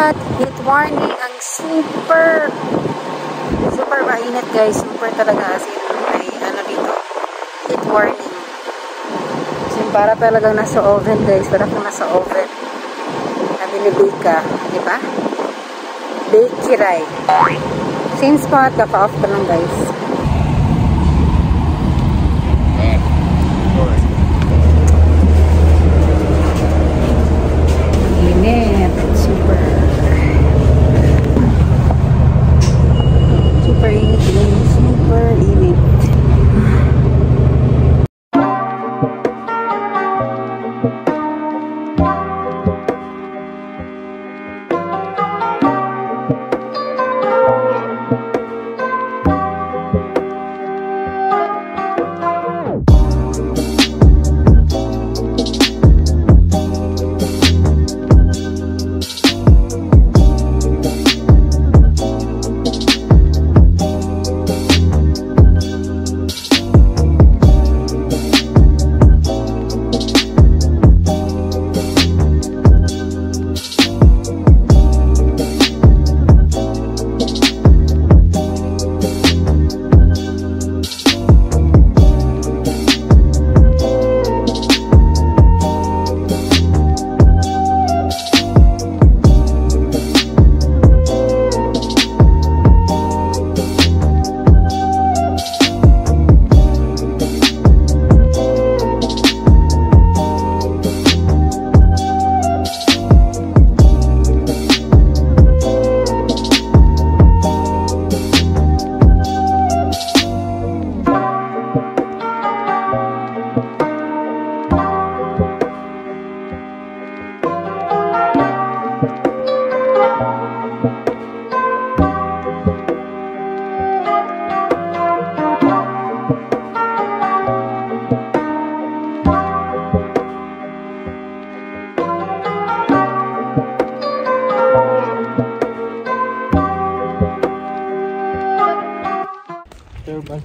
what? Heat warning. Ang super mainit guys. Super talaga. As in, may ano dito. Heat warning. As in, para talagang nasa oven guys. Para kung nasa oven. Na binibake ka. Diba? Bake kiray. Same spot. Kaka-off ka lang guys. Init. Super init. Super init.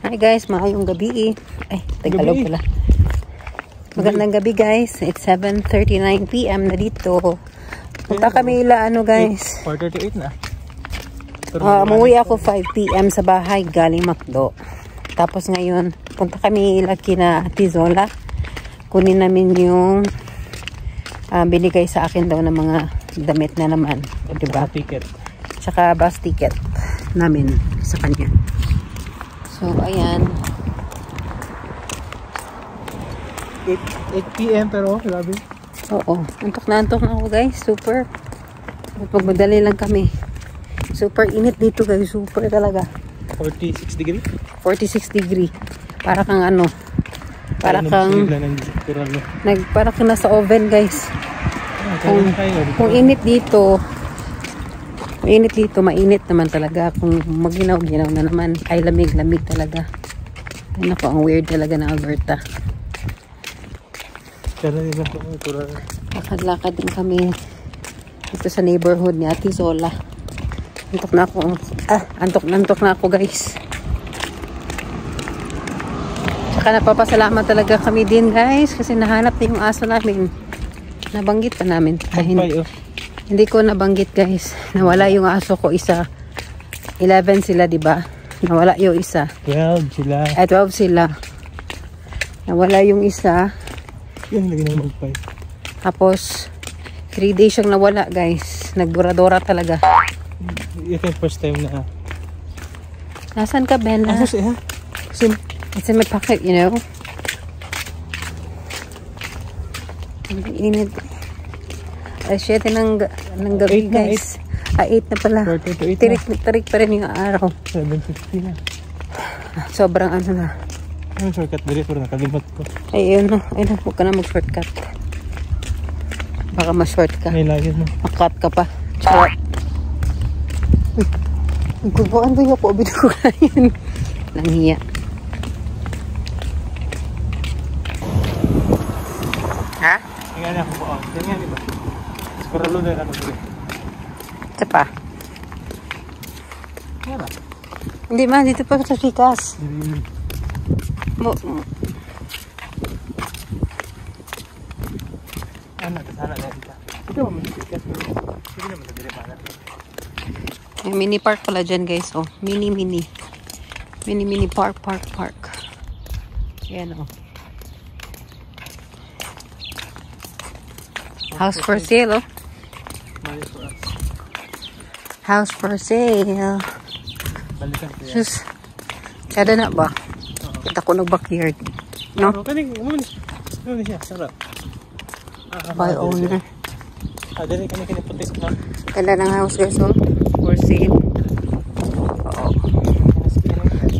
Hi guys, maayong gabi. Ay, Tagalog pala. Magandang gabi guys. It's 7:39 PM na dito. Punta kami ano guys. 4:38 na. Umuwi ako 5 PM sa bahay galing McDo. Tapos ngayon, punta kami laki na Tizola. Kunin namin yung binigay sa akin daw ng mga damit na naman. Diba? Ticket. Tsaka bus ticket namin sa kanya. So, ayan. 8 PM pero grabe. Oo. Antok na ako guys. Super. Pagmadali lang kami. Super init dito guys. Super talaga. 46 degree? 46 degree. Para kang ano. Para kang nasa oven guys. Kung init dito, mainit naman talaga. Kung maginaw-ginaw na naman, ay lamig-lamig talaga. Ay naku, ang weird talaga ng Alberta. Lakad-lakad din kami dito sa neighborhood ni Ate Zola. Antok na ako guys. Tsaka napapasalamat talaga kami din guys kasi nahanap na yung aso namin. Nabanggit pa namin. Hindi ko nabanggit guys. Nawala yung aso ko isa. 11 sila, diba? Nawala yung isa. 12 sila. 12 sila. Nawala yung isa. Yan, lagi na magpay. Tapos, 3 days siyang nawala guys. Nagburadora talaga. Ito yung first time na. Nasaan ka, Bella? Asos eh ha? It's in my pocket, you know? Ang init. Ay, 7 ng gabi guys. 8 na pala. Tirik pa rin yung araw. 7:50 na. Sobrang ano na. Ano shortcut dali pero nakalimot ko. Ay, yun na. Ay, huwag ka na mag-shortcut. Baka ma-short ka. May lagyan mo. Makat ka pa. Short. Gubuan ba yung COVID ko kain? Nanghiya. Ha? Tingnan ako po. Tingnan diba? Skuralo na lang ako. Ito pa. Kaya Hindi man, dito pa sa Fikas. Ano, kasana na dito. Ito mo, Fikas. Hindi naman sa dire mana. May mini park pala dyan guys. Oh, mini park. Yan oh. House for sale oh. House for sale. Balikan ko yan. Sus. Kada na ba? Kita ko nag-backyard. No? Kaning, ano siya? Sarap. By owner. Dali kani putik na. Ganda ng house guys oh. For sale. Oo.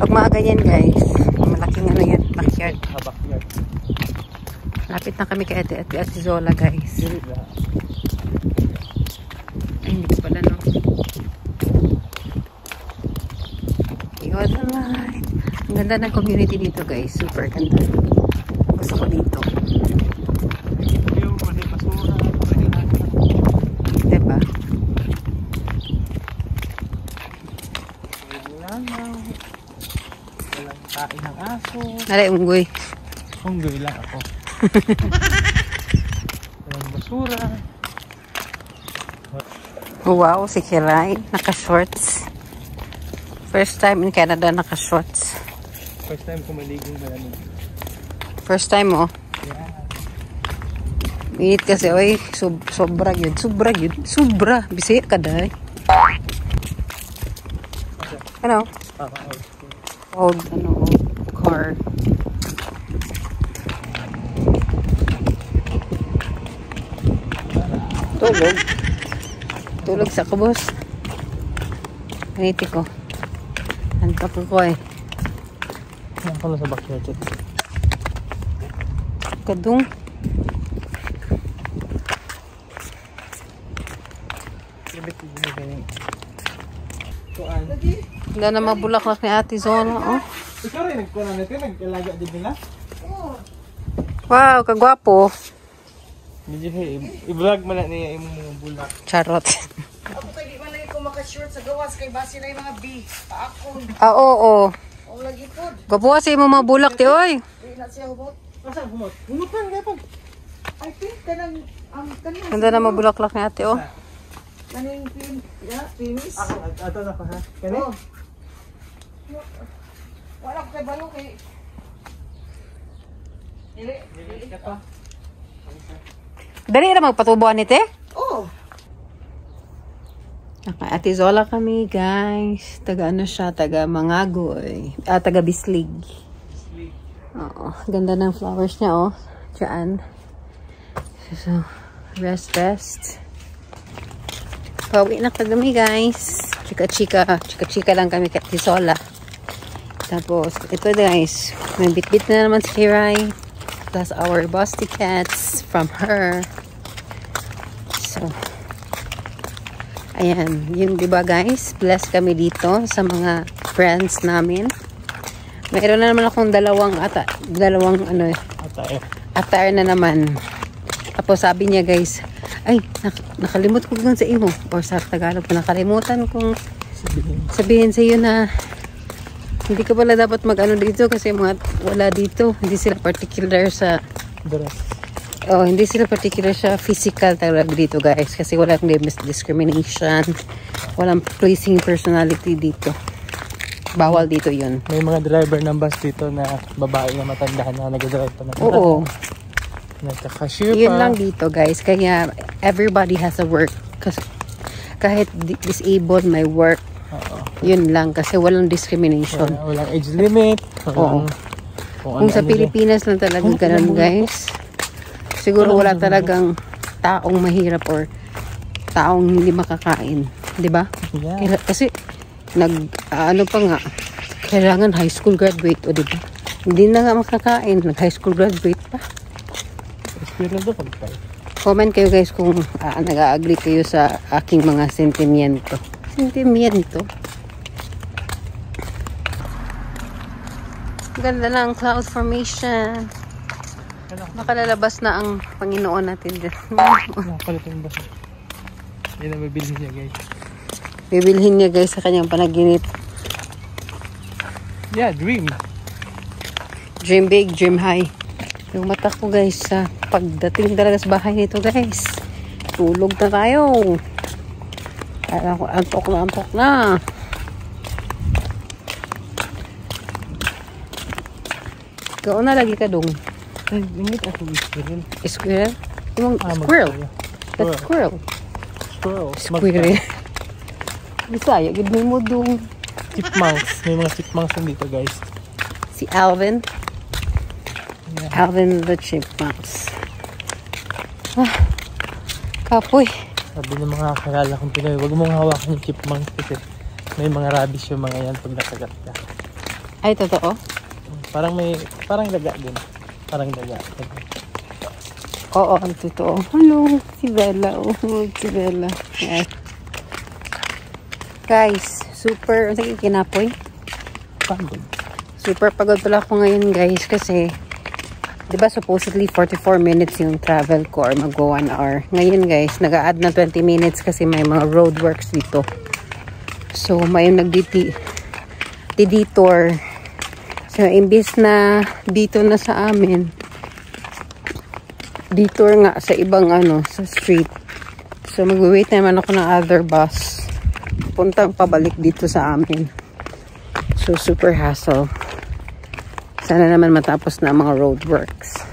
Pag mga ganyan guys, malaking ano yan, backyard. Backyard. Lapit na kami kay Ate Zola guys. Ay, hindi ko pala no. Yun naman. Ang ganda ng community dito guys. Super ganda. Gusto ko dito. Diba? Walang kain ng aso. Nalay, unggoy. Unggoy lang ako. Walang basura. Oh, wow, si Kiray. Naka-shorts. First time in Canada, naka-shorts. First time ko maligong malamig. First time, oh. Yeah. Init kasi, oy. Sobra yun. Sobra. Bisi ka dahi. Ano? Old car. Tulog sa kubos. Ganiti ko. Antok ko eh. Yan pala sa backyard. Kadung. Wala na mabulaklak ni Ate Zola, oh. Ikaw rin nagkunan natin, nag-alaga din nila? Wow, kagwapo. Medyo i-vlog mo na niya yung mga bulak. Charot. Ako kay di man lagi ko maka-short sa gawas kay base na yung mga bee. Paakon. Ah, oo. O lagi po. Gabuha sa imo mga bulak, ti, oy. Di na siya humot. Asa humot? Humutan, gapag. I think kanang kanang Ganda na mabulaklak ni Ate, oh. kanang pinis. Ako, ato na pa ha? Kani? Oh. Wala ko kay balo kay Dili ka pa. Dali na magpatubuan ni, te. Oh. Naka Ate Zola kami, guys. Taga ano siya, taga Mangagoy. Taga Bislig. Oo, ganda ng flowers niya, oh. Diyan. So, rest. Pauwi na kami, guys. Chika-chika lang kami kay Ate Zola. Tapos, ito guys, may bit-bit na naman si Kiray. Plus our bus tickets from her. So, ayan. Yung diba guys, blessed kami dito sa mga friends namin. Mayroon na naman akong dalawang attire na naman. Tapos sabi niya guys, ay, nakalimut ko sa imo. Or sa Tagalog, nakalimutan kong sabihin sa iyo na hindi ka pala dapat mag-ano dito kasi mga wala dito. Hindi sila particular sa Dress. Oh, hindi sila particular sa physical talaga dito guys. Kasi walang discrimination. Walang pleasing personality dito. Bawal dito yun. May mga driver ng bus dito na babae na matanda na nag-drive pa na. Oo. Nagka-cashier pa. Yun lang dito guys. Kaya everybody has a work. Kasi kahit disabled may work. Yun lang kasi walang discrimination. Walang age limit. Oo. Kung sa Pilipinas lang talaga ganun guys. Siguro wala talagang taong mahirap or taong hindi makakain. 'Di ba? Yeah. Kasi ano pa nga kailangan high school graduate o 'di ba? Hindi na nga makakain, nag-high school graduate pa. Comment kayo guys kung nag-agree kayo sa aking mga sentimiento. Ganda ng cloud formation. Nakalalabas na ang Panginoon natin dyan. Nakapalitan ba siya? Yan ang bibilhin niya guys. Bibilhin niya guys sa kanyang panaginip. Yeah, dream. Dream big, dream high. Yung mata ko guys sa pagdating talaga sa bahay nito guys. Tulog na tayo. Antok na, antok na. Ikaw na lagi ka dong. Ay, init ako squirrel. Squirrel? Yung squirrel. That's squirrel. Squirrel. Bisaya, gid mo dong. Chipmunks. May mga chipmunks dito, guys. Si Alvin. Yeah. Alvin the chipmunks. Ah, kapoy. Sabi ng mga kakilala kong Pinoy, huwag mong hawakan yung chipmunks kasi may mga rabies yung mga yan pag nakagat ka. Ay, totoo? Parang daga din. Parang daga. Oo, ang totoo. Hello, si Bella. Oh, si Bella. Yeah. Guys, super, ang saging kinapoy. Pagod. Super pagod pala ako ngayon, guys, kasi, di ba supposedly 44 minutes yung travel ko or mag-go 1 hour. Ngayon, guys, nag-a-add na 20 minutes kasi may mga roadworks dito. So, may detour. So, imbis na dito na sa amin, detour nga sa ibang sa street. So, mag-wait naman ako ng other bus. Puntang pabalik dito sa amin. So, super hassle. Sana naman matapos na ang mga roadworks.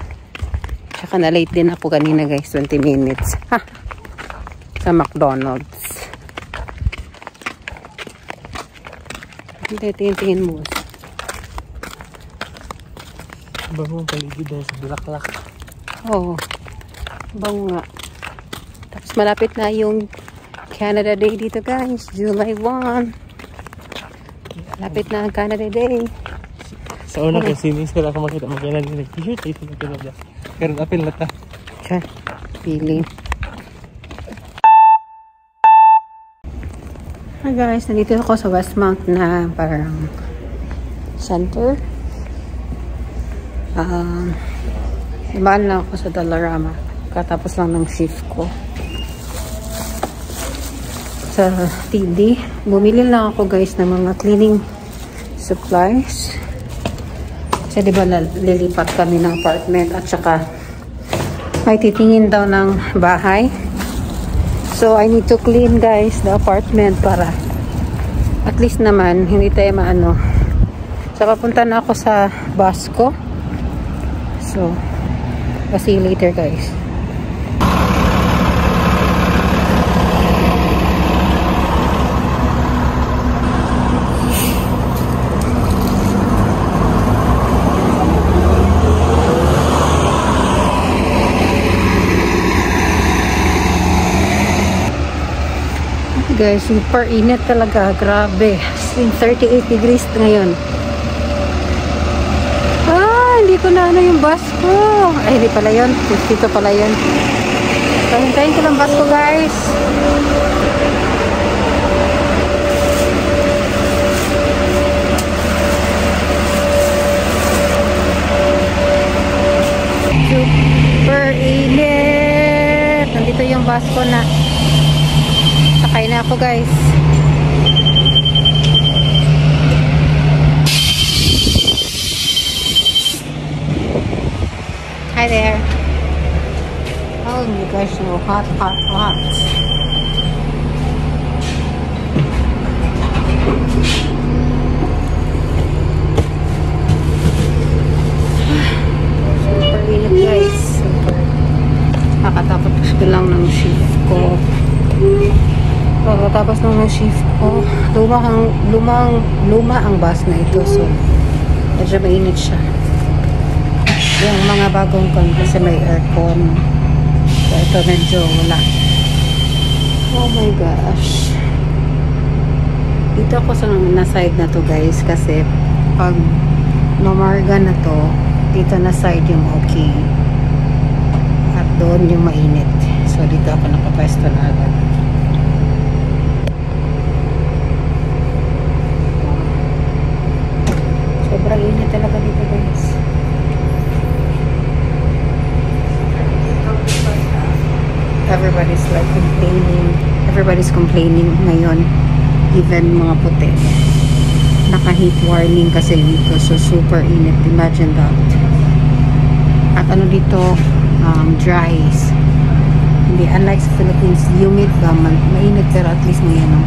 Tsaka na-late din ako kanina, guys. 20 minutes. Ha! Sa McDonald's. Tingin mo. Bango ang paligid dahil sa bulaklak. Oo. Bango nga. Tapos malapit na yung Canada Day dito, guys. July 1. Malapit na ang Canada Day. Sa una kasi sinis ko lang ako makita magkailan yung nag-t-shirt ay pinagkailan dyan. Pero apil na ta. Tiyan. Feeling. Hi guys, nandito ako sa Westmount na parang center. Nabahan lang ako sa Dollarama. Katapos lang ng shift ko. Sa TD. Bumili lang ako guys ng mga cleaning supplies. Kasi diba lilipat kami ng apartment at saka may titingin daw ng bahay. So I need to clean guys the apartment para at least naman hindi tayo maano. So papunta na ako sa bus ko. So I'll see you later guys. Guys, super init talaga. Grabe. 38 degrees ngayon. Hindi ko na yung bus ko. Ay, hindi pala yun. Dito pala yun. Hintayin ko lang bus ko, guys. Super init. Nandito yung bus ko na. Sakay na ako guys. Hi there. Oh my gosh, so hot, hot, hot. Super init guys. Super. Nakatapos ko lang ng shift ko. Tapos nung shift ko, luma ang bus na ito. So, medyo mainit siya. Yung mga bagong kon kasi may aircon. So, ito medyo wala. Oh my gosh. Dito ako sa na-side na to guys kasi pag nomarga na to, dito na side yung okay. At doon yung mainit. So, dito ako nakapwesto na agad. Sobrang init talaga dito guys. Everybody's like complaining. Everybody's complaining ngayon. Even mga puti. Naka-heat warning kasi dito. So super init. Imagine that. At ano dito, dry. Hindi, unlike sa Philippines, humid ba, mainit pero at least may ano.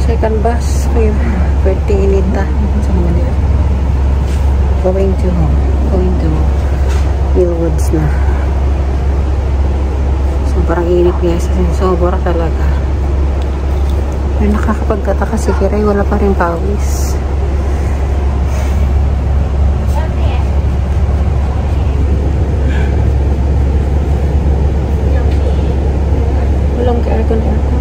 Second bus, pwede Init going to Millwoods na. So parang init guys, sobra talaga. Pero nakakapagtataka si Kiray, wala pa rin pawis. Walang aircon.